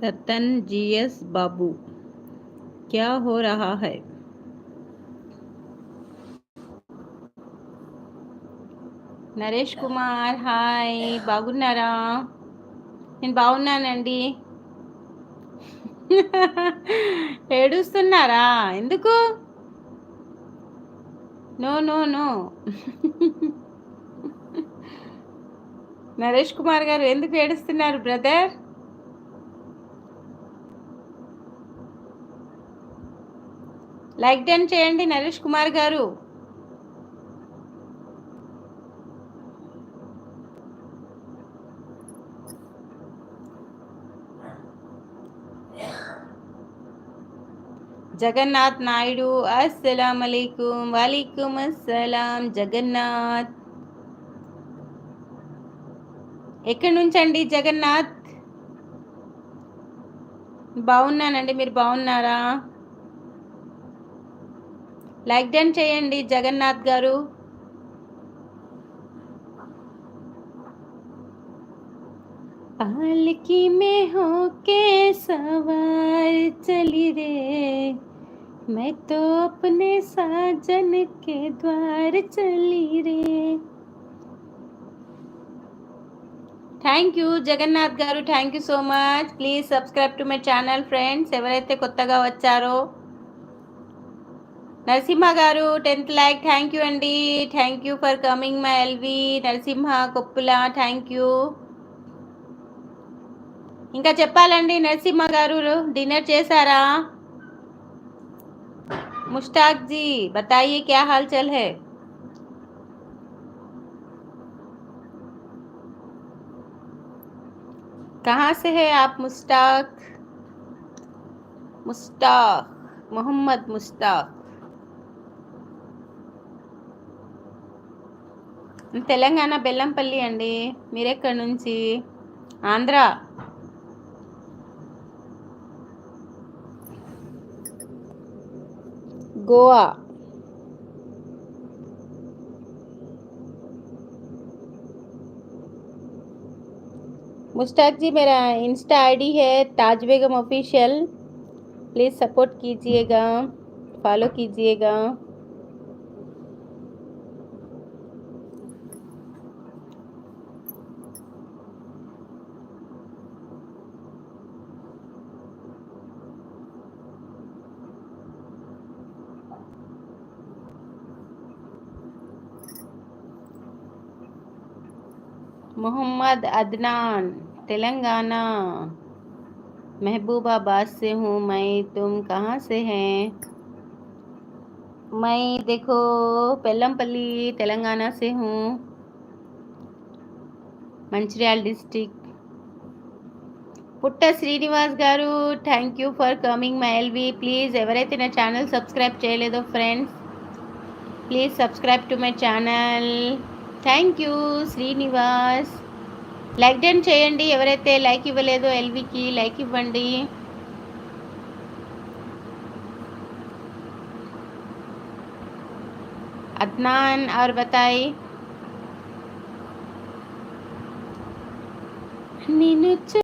रतन GS बाबू, क्या हो रहा है? నరేష్ కుమార్ హాయ్, బాగున్నారా? నేను బాగున్నానండి. ఏడుస్తున్నారా? ఎందుకు? No no no. Naresh Kumar గారు ఎందుకు ఏడుస్తున్నారు బ్రదర్? లైక్ డన్ చేయండి నరేష్ కుమార్ గారు. జగన్నాథ్ నాయుడు అస్సలం అలైకుం. వాలేకుం అస్సలాం. జగన్నాథ్ ఎక్కడి నుంచి అండి జగన్నాథ్? బాగున్నానండి, మీరు బాగున్నారా? లైక్ డన్ చేయండి జగన్నాథ్ గారు. पालकी में होके सवार चली रे, मैं तो अपने साजन के द्वार चली रे. థ్యాంక్ యూ జగన్నాథ్ గారు, thank you so much. Please subscribe to my channel friends, ఎవరైతే కొత్తగా వచ్చారో. నరసింహ గారు 10th లైక్, థ్యాంక్ యూ అండి. Thank you for coming my live. Narasimha Koppula, thank you. ఇంకా చెప్పాలండి నరసింహ గారు, డిన్నర్ చేశారా? मुश्ताक जी बताइए क्या हाल चाल है? कहाँ से है आप मुश्ताक? मुश्ताक मोहम्मद मुश्ताक. తెలంగాణ బెల్లంపల్లి అండి. మీరెక్కడి నుంచి? ఆంధ్ర. गोवा. मुश्ताक जी मेरा इंस्टा आईडी है ताज बेगम ऑफिशियल, प्लीज़ सपोर्ट कीजिएगा, फॉलो कीजिएगा. मोहम्मद अदनान तेलंगाना, महबूबाबाद से हूँ मैं. तुम कहाँ से हैं? मैं देखो बेल्लमपल्ली तेलंगाना से हूँ, मंचिर्याल district. Putta Srinivas garu, thank you for coming my LV. Please ఎవరైతే నా ఛానల్ సబ్స్క్రైబ్ చేయలేదో friends, please subscribe to my channel. Thank you Srinivas. Like done చేయండి, ఎవరైతే లైక్ ఇవ్వలేదో ఎల్వికి లైక్ ఇవ్వండి. అద్నాన్ और बताई. నేను